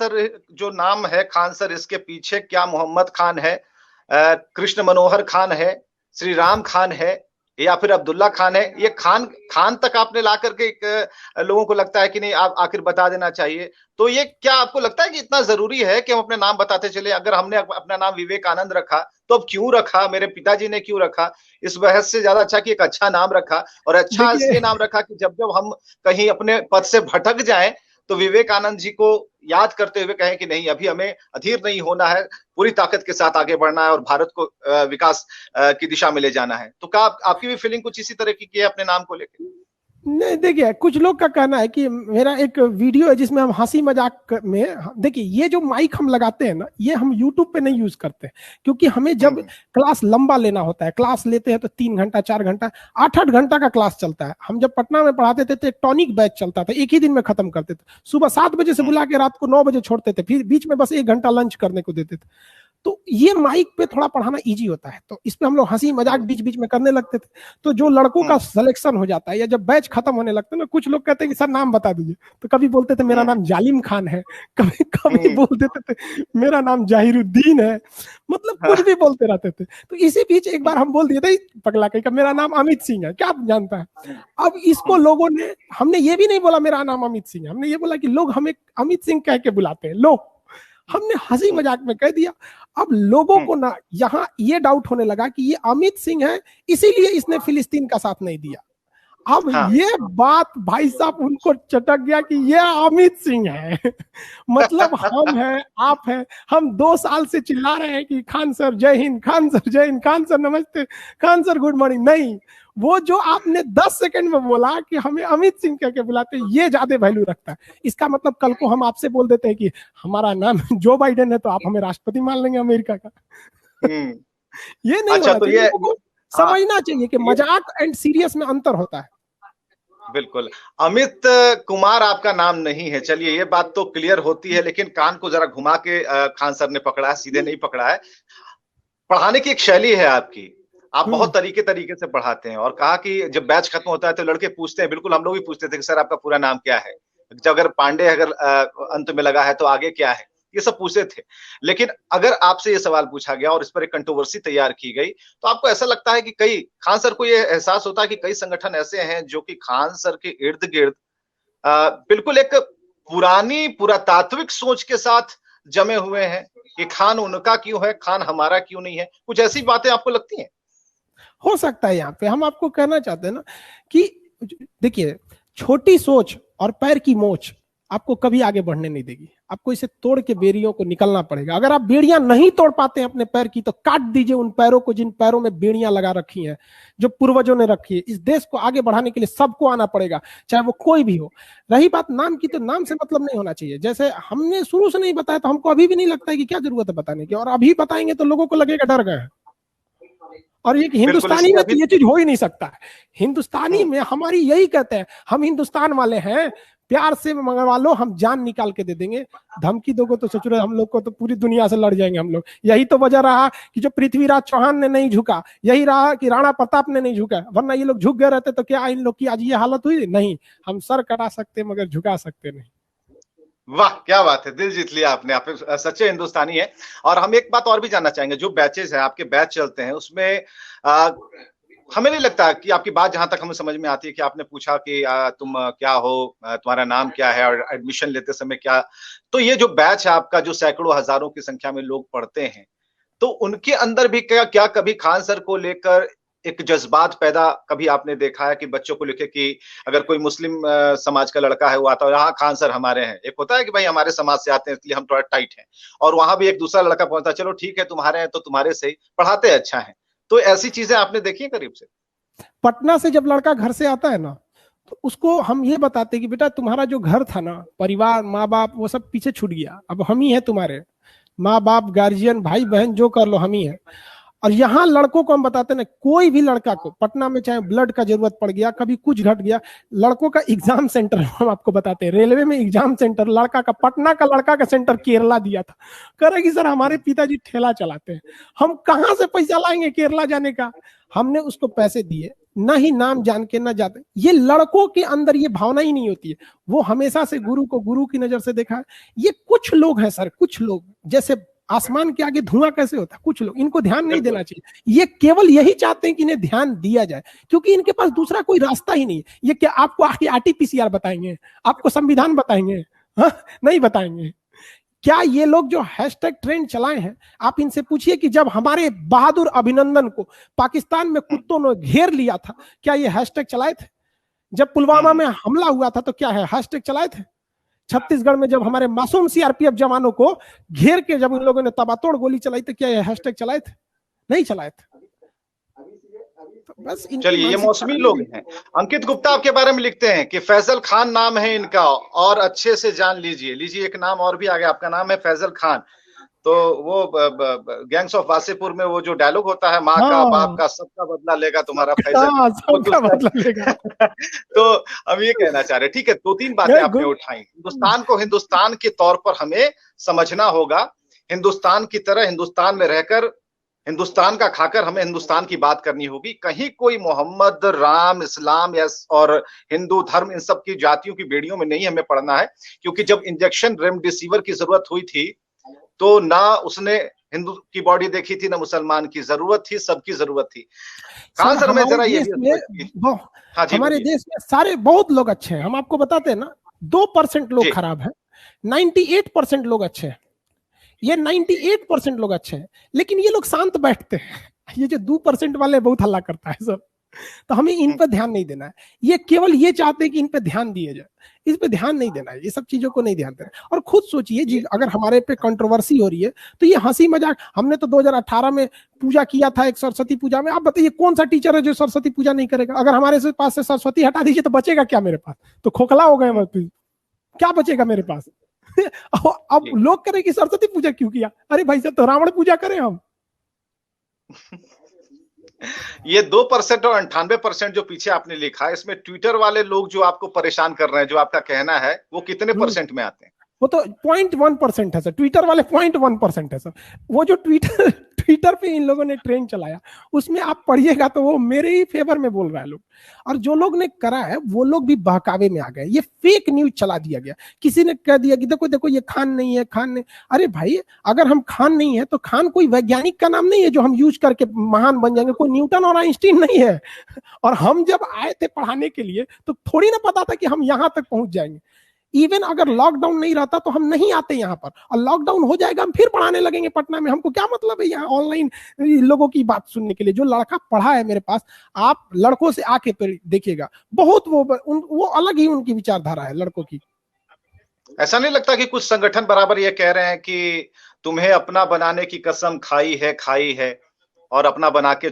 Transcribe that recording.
Sir जो नाम है खान सर, इसके पीछे क्या मोहम्मद खान है, कृष्ण मनोहर खान है, श्री राम खान है, या फिर अब्दुल्ला खान है? ये खान खान तक आपने ला करके एक लोगों को लगता है कि नहीं आप आखिर बता देना चाहिए। तो ये क्या आपको लगता है कि इतना जरूरी है कि हम अपने नाम बताते चले? अगर हमने अपना नाम विवेकानंद रखा तो अब क्यों रखा, मेरे पिताजी ने क्यों रखा, इस बहस से ज्यादा अच्छा कि एक अच्छा नाम रखा। और अच्छा देखिए इसलिए नाम रखा कि जब जब हम कहीं अपने पथ से भटक जाएं तो विवेकानंद जी को याद करते हुए कहें कि नहीं, अभी हमें अधीर नहीं होना है, पूरी ताकत के साथ आगे बढ़ना है और भारत को विकास की दिशा में ले जाना है। तो क्या आपकी भी फीलिंग कुछ इसी तरह की है अपने नाम को लेकर? नहीं, देखिए कुछ लोग का कहना है कि मेरा एक वीडियो है जिसमें हम हंसी मजाक में, देखिए ये जो माइक हम लगाते हैं ना, ये हम यूट्यूब पे नहीं यूज करते, क्योंकि हमें जब क्लास लंबा लेना होता है, क्लास लेते हैं तो 3 घंटा 4 घंटा 8-8 घंटा का क्लास चलता है। हम जब पटना में पढ़ाते थे तो एक टॉनिक बैच चलता था, एक ही दिन में खत्म करते थे। सुबह 7 बजे से बुला के रात को 9 बजे छोड़ते थे, फिर बीच में बस 1 घंटा लंच करने को देते थे। तो ये माइक पे थोड़ा पढ़ाना इजी होता है, तो इस पे हम लोग हंसी मजाक बीच बीच में करने लगते थे। तो जो लड़कों का सिलेक्शन हो जाता है या जब बैच खत्म होने लगता है ना, कुछ लोग कहते हैं कि सर नाम बता दीजिए, तो कभी बोलते थे मेरा नाम जालिम खान है, कभी कभी बोल देते थे मेरा नाम जाहिरुद्दीन है, मतलब कुछ भी बोलते रहते थे। तो इसी बीच एक बार हम बोल दिए थे पगला कहीं का मेरा नाम अमित सिंह है, क्या आप जानता है? अब इसको लोगों ने, हमने ये भी नहीं बोला मेरा नाम अमित सिंह है, हमने ये बोला कि लोग हमें अमित सिंह कह के बुलाते हैं, लोग हमने हंसी मजाक में कह दिया। अब लोगों को ना यहाँ ये डाउट होने लगा कि ये अमित सिंह है, इसीलिए इसने फिलिस्तीन का साथ नहीं दिया। अब ये बात भाई साहब उनको चटक गया कि ये अमित सिंह है मतलब हम हैं, आप हैं, हम 2 साल से चिल्ला रहे हैं कि खान सर जय हिंद, खान सर जय हिंद, खान सर नमस्ते, खान सर गुड मॉर्निंग। नहीं, वो जो आपने 10 सेकंड में बोला कि हमें अमित सिंह कह के बुलाते, ये ज्यादा वैल्यू रखता है। इसका मतलब कल को हम आपसे बोल देते हैं कि हमारा नाम जो बाइडेन है तो आप हमें राष्ट्रपति मान लेंगे अमेरिका का ये नहीं अच्छा, होना तो चाहिए, लोगों को समझना चाहिए कि मजाक एंड सीरियस में अंतर होता है। बिल्कुल। अमित कुमार आपका नाम नहीं है, चलिए ये बात तो क्लियर होती है, लेकिन कान को जरा घुमा के खान सर ने पकड़ा है, सीधे नहीं पकड़ा है। पढ़ाने की एक शैली है आपकी, आप बहुत तरीके तरीके से पढ़ाते हैं। और कहा कि जब बैच खत्म होता है तो लड़के पूछते हैं, बिल्कुल हम लोग भी पूछते थे कि सर आपका पूरा नाम क्या है, जब अगर पांडे अगर अंत में लगा है तो आगे क्या है, ये सब पूछते थे। लेकिन अगर आपसे ये सवाल पूछा गया और इस पर एक कंट्रोवर्सी तैयार की गई, तो आपको ऐसा लगता है कि कई खान सर को ये एहसास होता है कि कई संगठन ऐसे हैं जो कि खान सर के इर्द गिर्द बिल्कुल एक पुरानी पुरातात्विक सोच के साथ जमे हुए हैं कि खान उनका क्यों है, खान हमारा क्यों नहीं है? कुछ ऐसी बातें आपको लगती हैं? हो सकता है। यहाँ पे हम आपको कहना चाहते हैं ना कि देखिए, छोटी सोच और पैर की मोच आपको कभी आगे बढ़ने नहीं देगी। आपको इसे तोड़ के बेड़ियों को निकलना पड़ेगा। अगर आप बेड़ियां नहीं तोड़ पाते हैं अपने पैर की, तो काट दीजिए उन पैरों को जिन पैरों में बेड़ियां लगा रखी हैं, जो पूर्वजों ने रखी है। इस देश को आगे बढ़ाने के लिए सबको आना पड़ेगा, चाहे वो कोई भी हो। रही बात नाम की, तो नाम से मतलब नहीं होना चाहिए। जैसे हमने शुरू से नहीं बताया तो हमको अभी भी नहीं लगता है कि क्या जरूरत है बताने की, और अभी बताएंगे तो लोगों को लगेगा डर गए हैं। और ये हिंदुस्तानी में तो ये चीज हो ही नहीं सकता है। हिंदुस्तानी में हमारी यही कहते हैं, हम हिंदुस्तान वाले हैं, प्यार से मंगवा लो, हम जान निकाल के दे देंगे। धमकी दोगे तो सोच रहे हम लोग को तो पूरी दुनिया से लड़ जाएंगे हम लोग। यही तो वजह रहा कि जो पृथ्वीराज चौहान ने नहीं झुका, यही रहा कि राणा प्रताप ने नहीं झुका, वरना ये लोग झुक गए रहते तो क्या इन लोग की आज ये हालत हुई? नहीं, हम सर कटा सकते मगर झुका सकते नहीं। वाह, क्या बात है, दिल जीत लिया आपने, आप सच्चे हिंदुस्तानी है। और हम एक बात और भी जानना चाहेंगे, जो बैचेस है आपके बैच चलते हैं उसमें हमें नहीं लगता कि आपकी बात जहां तक हमें समझ में आती है कि आपने पूछा कि तुम क्या हो, तुम्हारा नाम क्या है और एडमिशन लेते समय क्या, तो ये जो बैच है आपका, जो सैकड़ों हजारों की संख्या में लोग पढ़ते हैं, तो उनके अंदर भी क्या क्या कभी खान सर को लेकर एक जज्बात पैदा कभी आपने देखा है कि बच्चों को लिखे कि अगर कोई मुस्लिम समाज का लड़का है वो आता है, हाँ खान सर हमारे हैं, एक होता है कि भाई हमारे समाज से आते हैं इसलिए हम थोड़ा टाइट हैं, और वहां भी एक दूसरा लड़का पहुंचता है, चलो ठीक है तुम्हारे हैं तो तुम्हारे से ही पढ़ाते अच्छा है। तो ऐसी चीजें आपने देखी है करीब से? पटना से जब लड़का घर से आता है ना, तो उसको हम ये बताते कि बेटा तुम्हारा जो घर था ना, परिवार, माँ बाप, वो सब पीछे छूट गया, अब हम ही है तुम्हारे माँ बाप, गार्जियन, भाई बहन, जो कर लो हम ही है। और यहाँ लड़कों को हम बताते ना, कोई भी लड़का को पटना में चाहे ब्लड का जरूरत पड़ गया, कभी कुछ घट गया, लड़कों का एग्जाम सेंटर हम आपको बताते हैं, रेलवे में एग्जाम सेंटर लड़का का, पटना का लड़का का सेंटर केरला दिया था। कह रहे कि सर हमारे पिताजी ठेला चलाते हैं, हम कहाँ से पैसा लाएंगे केरला जाने का? हमने उसको पैसे दिए, ना ही नाम जान के ना जाते। ये लड़कों के अंदर ये भावना ही नहीं होती है, वो हमेशा से गुरु को गुरु की नजर से देखा है। ये कुछ लोग हैं सर, कुछ लोग, जैसे आसमान के आगे धुआं कैसे होता है, कुछ लोग, इनको ध्यान नहीं देना चाहिए। ये केवल यही चाहते हैं कि इन्हें ध्यान दिया जाए, क्योंकि इनके पास दूसरा कोई रास्ता ही नहीं है। ये क्या आपको आके आरटीपीसीआर बताएंगे, आपको संविधान बताएंगे? हाँ, नहीं बताएंगे। क्या ये लोग जो हैशटैग ट्रेंड चलाए हैं, आप इनसे पूछिए कि जब हमारे बहादुर अभिनंदन को पाकिस्तान में कुत्तों ने घेर लिया था, क्या ये हैशटैग चलाए थे? जब पुलवामा में हमला हुआ था तो क्या है, हैशटैग चलाए थे? छत्तीसगढ़ में जब हमारे मासूम सीआरपीएफ जवानों को घेर के जब उन लोगों ने तबातोड़ गोली चलाई तो क्या ये हैशटैग चलाए थे? नहीं चलाए थे। तो बस चलिए, ये मौसमी लोग हैं। अंकित गुप्ता आपके बारे में लिखते हैं कि फैजल खान नाम है इनका, और अच्छे से जान लीजिए। एक नाम और भी आ गया, आपका नाम है फैजल खान। तो वो गैंग्स ऑफ वासेपुर में वो जो डायलॉग होता है, माँ का बाप का सबका बदला लेगा तुम्हारा फैजल, सबका बदला लेगा। तो हम ये कहना चाह रहे हैं, ठीक है, 2-3 बातें आपने उठाई। हिंदुस्तान को हिंदुस्तान के तौर पर हमें समझना होगा। हिंदुस्तान की तरह हिंदुस्तान में रहकर, हिंदुस्तान का खाकर हमें हिंदुस्तान की बात करनी होगी। कहीं कोई मोहम्मद, राम, इस्लाम और हिंदू धर्म, इन सब की जातियों की बेड़ियों में नहीं हमें पड़ना है। क्योंकि जब इंजेक्शन रेमडेसिविर की जरूरत हुई थी तो ना उसने हिंदू की बॉडी देखी थी, ना मुसलमान की जरूरत थी, सबकी जरूरत थी। खान सर, मैं जरा ये हमारे देश में सारे बहुत लोग अच्छे हैं, हम आपको बताते हैं ना, 2% लोग खराब हैं, 98% लोग अच्छे हैं। ये 98% लोग अच्छे हैं, लेकिन ये लोग शांत बैठते हैं। ये जो 2% वाले बहुत हल्ला करता है सब, तो हमें इन पर ध्यान नहीं देना है। ये केवल ये चाहते हैं कि इन पे ध्यान दिया जाए, इस पे ध्यान नहीं देना है, ये सब चीजों को नहीं ध्यान देना। और खुद सोचिए जी, अगर हमारे पे कंट्रोवर्सी हो रही है तो ये हंसी मजाक, हमने तो 2018 में पूजा किया था एक सरस्वती पूजा में। आप बताइए कौन सा टीचर है जो सरस्वती पूजा नहीं करेगा? अगर हमारे से पास से सरस्वती हटा दीजिए तो बचेगा क्या मेरे पास? तो खोखला हो गए, क्या बचेगा मेरे पास? अब लोग करें कि सरस्वती पूजा क्यों किया? अरे भाई साहब, तो रावण पूजा करें हम। ये 2% और 98% जो पीछे आपने लिखा है, इसमें ट्विटर वाले लोग जो आपको परेशान कर रहे हैं, जो आपका कहना है, वो कितने परसेंट में आते हैं? वो तो 0.1% है सर, ट्विटर वाले 0.1% है सर। वो जो ट्विटर पे इन लोगों ने ट्रेंड चलाया, उसमें आप पढ़िएगा तो वो मेरे ही फेवर में बोल रहा है लोग। और जो लोग ने करा है वो लोग भी बहकावे में आ गए। ये फेक न्यूज चला दिया गया, किसी ने कह दिया कि देखो देखो ये खान नहीं है, खान नहीं। अरे भाई, अगर हम खान नहीं है तो खान कोई वैज्ञानिक का नाम नहीं है जो हम यूज करके महान बन जाएंगे। कोई न्यूटन और आइंस्टीन नहीं है। और हम जब आए थे पढ़ाने के लिए तो थोड़ी ना पता था कि हम यहां तक पहुंच जाएंगे। इवन अगर लॉकडाउन नहीं रहता तो हम नहीं आते यहाँ पर, और लॉकडाउन हो जाएगा हम फिर पढ़ाने लगेंगे पटना में। हमको क्या मतलब है यहाँ ऑनलाइन लोगों की बात सुनने के लिए? जो लड़का पढ़ा है मेरे पास, आप लड़कों से आके देखिएगा, बहुत वो अलग ही उनकी विचारधारा है लड़कों की। ऐसा नहीं लगता कि कुछ संगठन बराबर ये कह रहे हैं कि तुम्हें अपना बनाने की कसम खाई है और अपना बना के